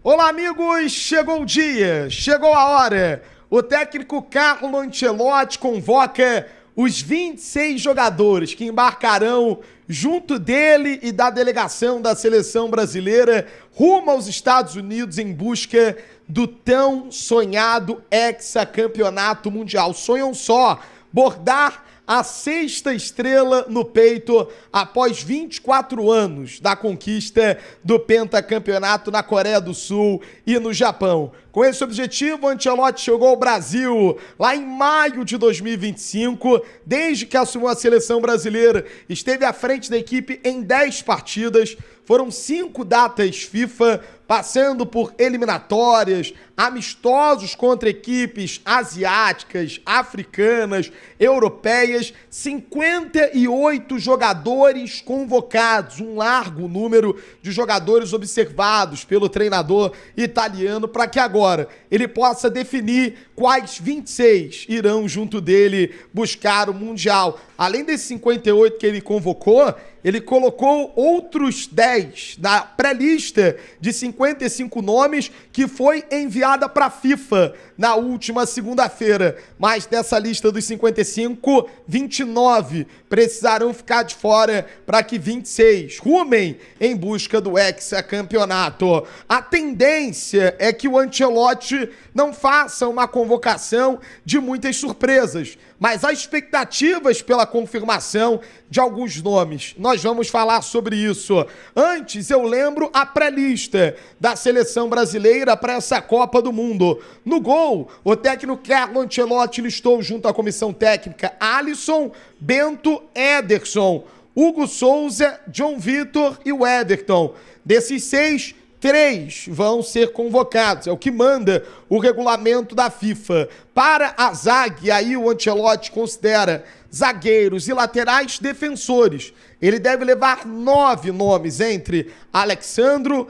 Olá, amigos! Chegou o dia, chegou a hora. O técnico Carlo Ancelotti convoca os 26 jogadores que embarcarão junto dele e da delegação da seleção brasileira rumo aos Estados Unidos em busca do tão sonhado hexacampeonato mundial. Sonham só bordar a sexta estrela no peito após 24 anos da conquista do pentacampeonato na Coreia do Sul e no Japão. Com esse objetivo, Ancelotti chegou ao Brasil lá em maio de 2025. Desde que assumiu a seleção brasileira, esteve à frente da equipe em 10 partidas. Foram 5 datas FIFA, passando por eliminatórias, amistosos contra equipes asiáticas, africanas, europeias, 58 jogadores convocados, um largo número de jogadores observados pelo treinador italiano para que agora ele possa definir quais 26 irão junto dele buscar o Mundial. Além desses 58 que ele convocou, ele colocou outros 10 na pré-lista de 55 nomes que foi enviada para a FIFA na última segunda-feira. Mas dessa lista dos 55, 29 precisarão ficar de fora para que 26 rumem em busca do hexacampeonato. A tendência é que o Ancelotti não faça uma convocação de muitas surpresas, mas há expectativas pela confirmação de alguns nomes. Nós vamos falar sobre isso. Antes, eu lembro a pré-lista da seleção brasileira para essa Copa do Mundo. No gol, o técnico Carlo Ancelotti listou junto à comissão técnica Alisson, Bento, Ederson, Hugo Souza, John Vitor e o Everton. Desses 6, 3 vão ser convocados, é o que manda o regulamento da FIFA. Para a zaga, aí o Ancelotti considera zagueiros e laterais defensores. Ele deve levar 9 nomes entre Alexandro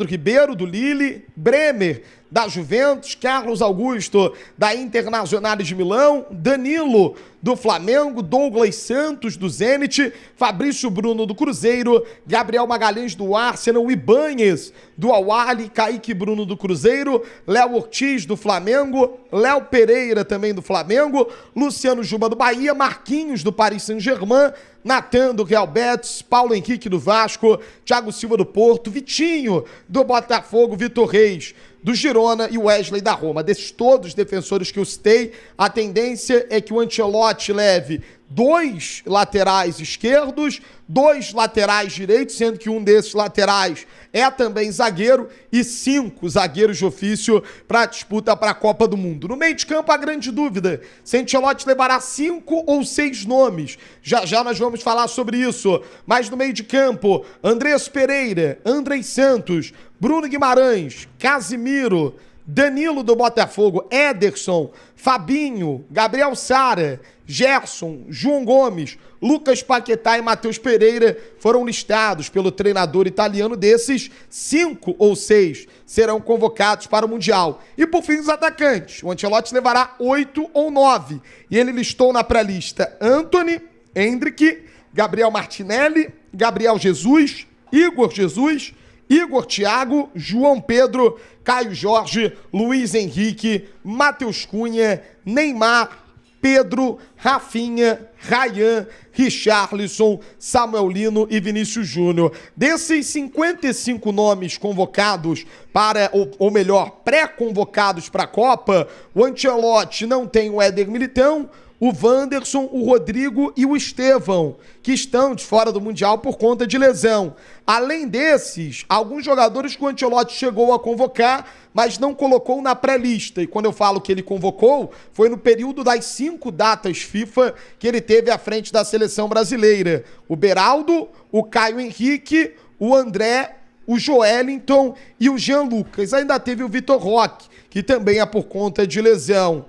Ribeiro, do Lille, Bremer, da Juventus, Carlos Augusto, da Internacional de Milão, Danilo, do Flamengo, Douglas Santos, do Zenit, Fabrício Bruno, do Cruzeiro, Gabriel Magalhães, do Arsenal, Ibáñez, do Al-Ahly, Kaique Bruno, do Cruzeiro, Léo Ortiz, do Flamengo, Léo Pereira, também do Flamengo, Luciano Juba, do Bahia, Marquinhos, do Paris Saint-Germain, Natan, do Real Betis, Paulo Henrique, do Vasco, Thiago Silva, do Porto, Vitinho, do Botafogo, Vitor Reis, do Girona e Wesley da Roma. Desses todos os defensores que eu citei, a tendência é que o Ancelotti leve 2 laterais esquerdos, 2 laterais direitos, sendo que um desses laterais é também zagueiro, e 5 zagueiros de ofício para a disputa para a Copa do Mundo. No meio de campo, a grande dúvida, se Ancelotti levará 5 ou 6 nomes. Já já nós vamos falar sobre isso. Mas no meio de campo, Andrés Pereira, Andrés Santos, Bruno Guimarães, Casimiro, Danilo do Botafogo, Ederson, Fabinho, Gabriel Sara, Gerson, João Gomes, Lucas Paquetá e Matheus Pereira foram listados pelo treinador italiano. Desses, 5 ou 6 serão convocados para o Mundial. E por fim, os atacantes. O Ancelotti levará 8 ou 9. E ele listou na pré-lista Antony, Endrick, Gabriel Martinelli, Gabriel Jesus, Igor Jesus, Igor Thiago, João Pedro, Caio Jorge, Luiz Henrique, Matheus Cunha, Neymar, Pedro, Rafinha, Ryan, Richarlison, Samuel Lino e Vinícius Júnior. Desses 55 nomes convocados para, ou melhor, pré-convocados para a Copa, o Ancelotti não tem o Éder Militão, o Wanderson, o Rodrigo e o Estevão, que estão de fora do Mundial por conta de lesão. Além desses, alguns jogadores que o Ancelotti chegou a convocar, mas não colocou na pré-lista. E quando eu falo que ele convocou, foi no período das 5 datas FIFA que ele teve à frente da seleção brasileira. O Beraldo, o Caio Henrique, o André, o Joelinton e o Jean Lucas. Ainda teve o Vitor Roque, que também é por conta de lesão.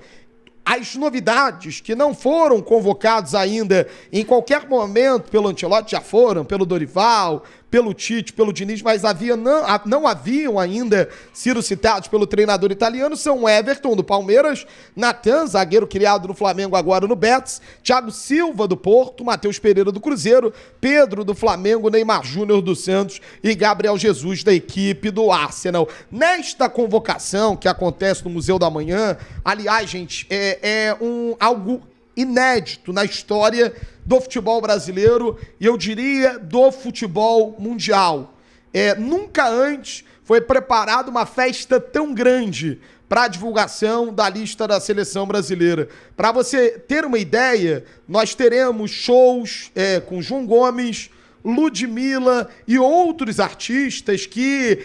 As novidades que não foram convocados ainda em qualquer momento pelo Ancelotti já foram, pelo Dorival, pelo Tite, pelo Diniz, mas não haviam ainda sido citados pelo treinador italiano, são Everton, do Palmeiras, Natan, zagueiro criado no Flamengo, agora no Betis, Thiago Silva, do Porto, Matheus Pereira, do Cruzeiro, Pedro, do Flamengo, Neymar Júnior, do Santos e Gabriel Jesus, da equipe do Arsenal. Nesta convocação que acontece no Museu da Manhã, aliás, gente, algo inédito na história do futebol brasileiro e eu diria do futebol mundial. Nunca antes foi preparada uma festa tão grande para a divulgação da lista da seleção brasileira. Para você ter uma ideia, nós teremos shows com João Gomes, Ludmilla e outros artistas que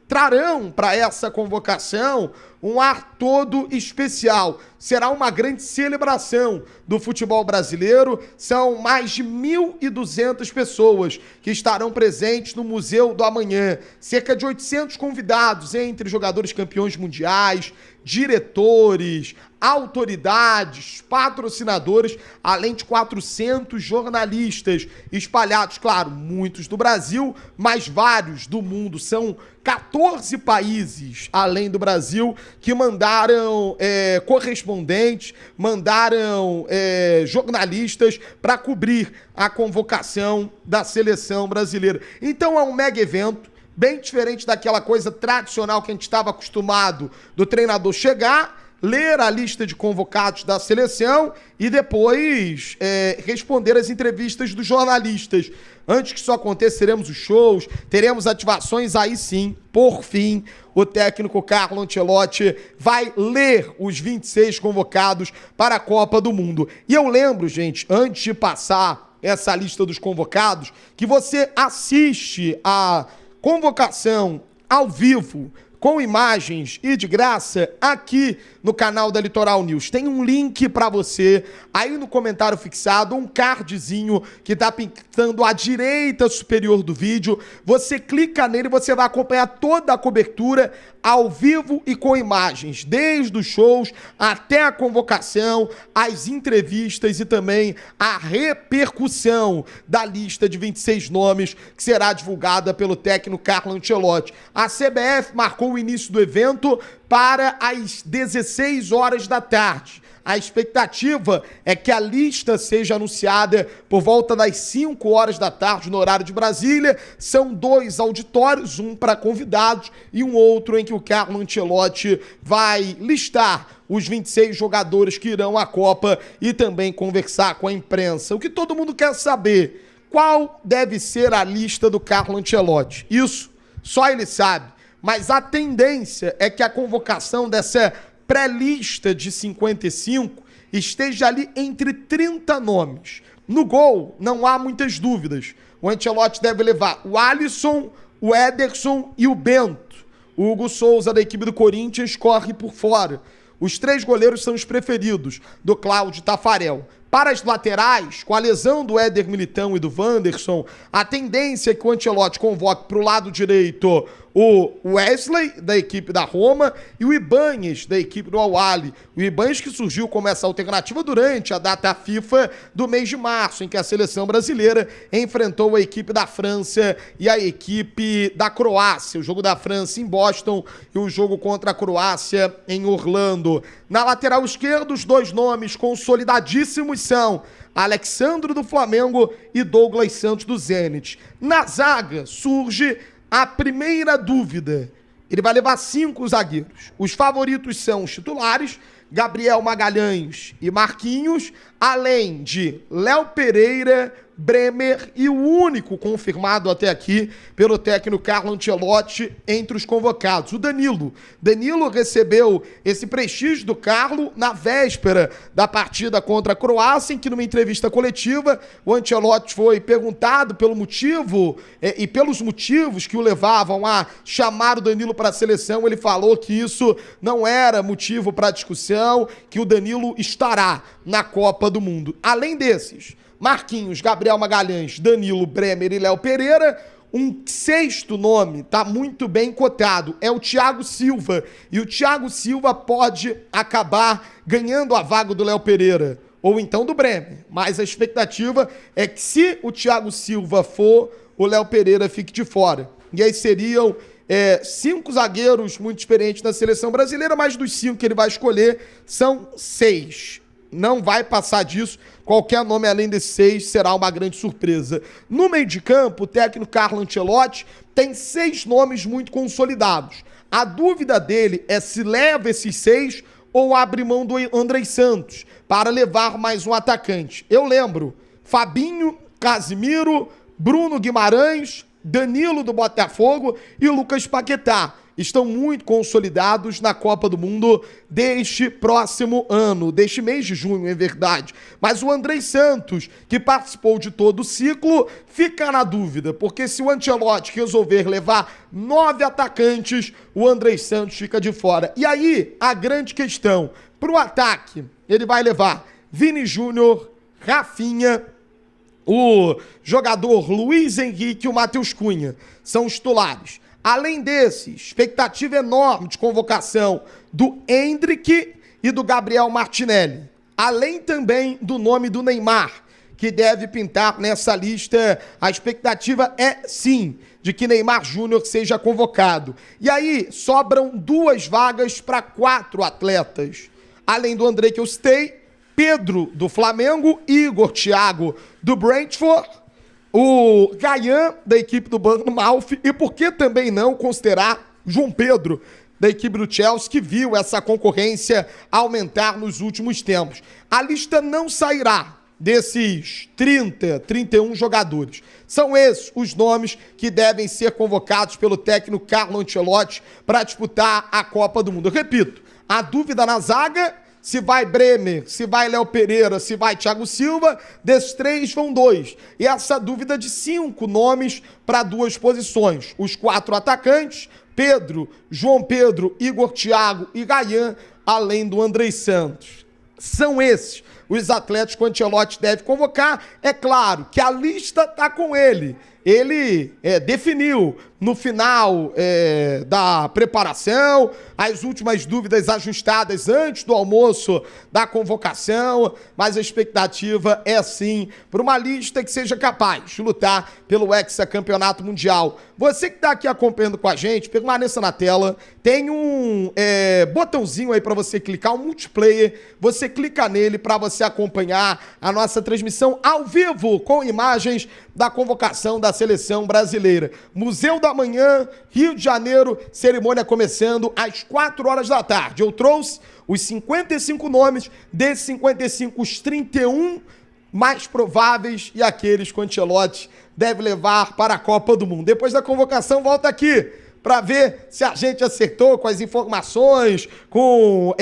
trarão para essa convocação um ar todo especial. Será uma grande celebração do futebol brasileiro. São mais de 1.200 pessoas que estarão presentes no Museu do Amanhã. Cerca de 800 convidados, entre jogadores campeões mundiais, diretores, autoridades, patrocinadores, além de 400 jornalistas espalhados, claro, muitos do Brasil, mas vários do mundo. São 14 países, além do Brasil, que mandaram correspondentes, mandaram jornalistas para cobrir a convocação da seleção brasileira. Então é um mega evento, bem diferente daquela coisa tradicional que a gente estava acostumado do treinador chegar, ler a lista de convocados da seleção e depois responder as entrevistas dos jornalistas. Antes que isso aconteça, teremos os shows, teremos ativações, aí sim, por fim, o técnico Carlo Ancelotti vai ler os 26 convocados para a Copa do Mundo. E eu lembro, gente, antes de passar essa lista dos convocados, que você assiste a convocação ao vivo, com imagens e de graça, aqui no canal da Litoral News. Tem um link para você, aí no comentário fixado, um cardzinho que tá pintando à direita superior do vídeo. Você clica nele e você vai acompanhar toda a cobertura ao vivo e com imagens, desde os shows até a convocação, as entrevistas e também a repercussão da lista de 26 nomes que será divulgada pelo técnico Carlo Ancelotti. A CBF marcou o início do evento para as 16 horas da tarde. A expectativa é que a lista seja anunciada por volta das 5 horas da tarde no horário de Brasília. São 2 auditórios, um para convidados e um outro em que o Carlo Ancelotti vai listar os 26 jogadores que irão à Copa e também conversar com a imprensa. O que todo mundo quer saber, qual deve ser a lista do Carlo Ancelotti? Isso só ele sabe, mas a tendência é que a convocação dessa pré-lista de 55 esteja ali entre 30 nomes. No gol, não há muitas dúvidas. O Ancelotti deve levar o Alisson, o Ederson e o Bento. O Hugo Souza, da equipe do Corinthians, corre por fora. Os 3 goleiros são os preferidos, do Cláudio Tafarel. Para as laterais, com a lesão do Éder Militão e do Wanderson, a tendência é que o Ancelotti convoque para o lado direito o Wesley, da equipe da Roma, e o Ibanez, da equipe do Al-Ahly. O Ibanez que surgiu como essa alternativa durante a data FIFA do mês de março, em que a seleção brasileira enfrentou a equipe da França e a equipe da Croácia. O jogo da França em Boston e o jogo contra a Croácia em Orlando. Na lateral esquerda, os 2 nomes consolidadíssimos são Alexandro, do Flamengo, e Douglas Santos, do Zenit. Na zaga, surge a primeira dúvida. Ele vai levar 5 zagueiros. Os favoritos são os titulares, Gabriel Magalhães e Marquinhos, além de Léo Pereira, Bremer e o único confirmado até aqui pelo técnico Carlo Ancelotti entre os convocados, o Danilo. Danilo recebeu esse prestígio do Carlo na véspera da partida contra a Croácia, em que numa entrevista coletiva o Ancelotti foi perguntado pelo motivo e pelos motivos que o levavam a chamar o Danilo para a seleção. Ele falou que isso não era motivo para discussão, que o Danilo estará na Copa do Mundo. Além desses, Marquinhos, Gabriel Magalhães, Danilo, Bremer e Léo Pereira. Um 6º nome está muito bem cotado, é o Thiago Silva. E o Thiago Silva pode acabar ganhando a vaga do Léo Pereira, ou então do Bremer. Mas a expectativa é que, se o Thiago Silva for o Léo Pereira fique de fora. E aí seriam 5 zagueiros muito experientes na seleção brasileira, mas dos 5 que ele vai escolher são 6. Não vai passar disso. Qualquer nome além desses 6 será uma grande surpresa. No meio de campo, o técnico Carlo Ancelotti tem 6 nomes muito consolidados. A dúvida dele é se leva esses 6 ou abre mão do Andrei Santos para levar mais um atacante. Eu lembro, Fabinho, Casimiro, Bruno Guimarães, Danilo do Botafogo e Lucas Paquetá estão muito consolidados na Copa do Mundo deste próximo ano, deste mês de junho, é verdade. Mas o Andrei Santos, que participou de todo o ciclo, fica na dúvida, porque se o Ancelotti resolver levar 9 atacantes, o Andrei Santos fica de fora. E aí, a grande questão, para o ataque, ele vai levar Vini Júnior, Rafinha, o jogador Luiz Henrique e o Matheus Cunha, são os titulares. Além desses, expectativa enorme de convocação do Endrick e do Gabriel Martinelli. Além também do nome do Neymar, que deve pintar nessa lista. A expectativa é, sim, de que Neymar Júnior seja convocado. E aí, sobram 2 vagas para 4 atletas. Além do André que eu citei, Pedro, do Flamengo, Igor Thiago, do Brentford, o Gayan, da equipe do Bournemouth, e por que também não considerar João Pedro, da equipe do Chelsea, que viu essa concorrência aumentar nos últimos tempos. A lista não sairá desses 30, 31 jogadores. São esses os nomes que devem ser convocados pelo técnico Carlo Ancelotti para disputar a Copa do Mundo. Eu repito, a dúvida na zaga, se vai Bremer, se vai Léo Pereira, se vai Thiago Silva, desses 3 vão 2. E essa dúvida de 5 nomes para 2 posições. Os 4 atacantes, Pedro, João Pedro, Igor Thiago e Gayan, além do Andrei Santos. São esses os atletas que o Ancelotti deve convocar. É claro que a lista está com ele. Ele definiu no final da preparação, as últimas dúvidas ajustadas antes do almoço da convocação, mas a expectativa é sim para uma lista que seja capaz de lutar pelo hexacampeonato mundial. Você que está aqui acompanhando com a gente, permaneça na tela, tem um botãozinho aí para você clicar, um multiplayer, você clica nele para você acompanhar a nossa transmissão ao vivo com imagens da convocação da seleção brasileira. Museu da Manhã, Rio de Janeiro, cerimônia começando às 4 horas da tarde. Eu trouxe os 55 nomes, desses 55, os 31 mais prováveis e aqueles que o Ancelotti deve levar para a Copa do Mundo. Depois da convocação, volta aqui para ver se a gente acertou com as informações, com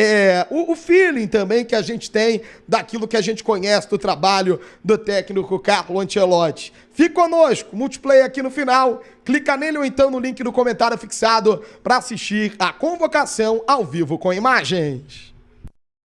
o feeling também que a gente tem daquilo que a gente conhece do trabalho do técnico Carlo Ancelotti. Fique conosco, multiplayer aqui no final, clica nele ou então no link do comentário fixado para assistir a convocação ao vivo com imagens.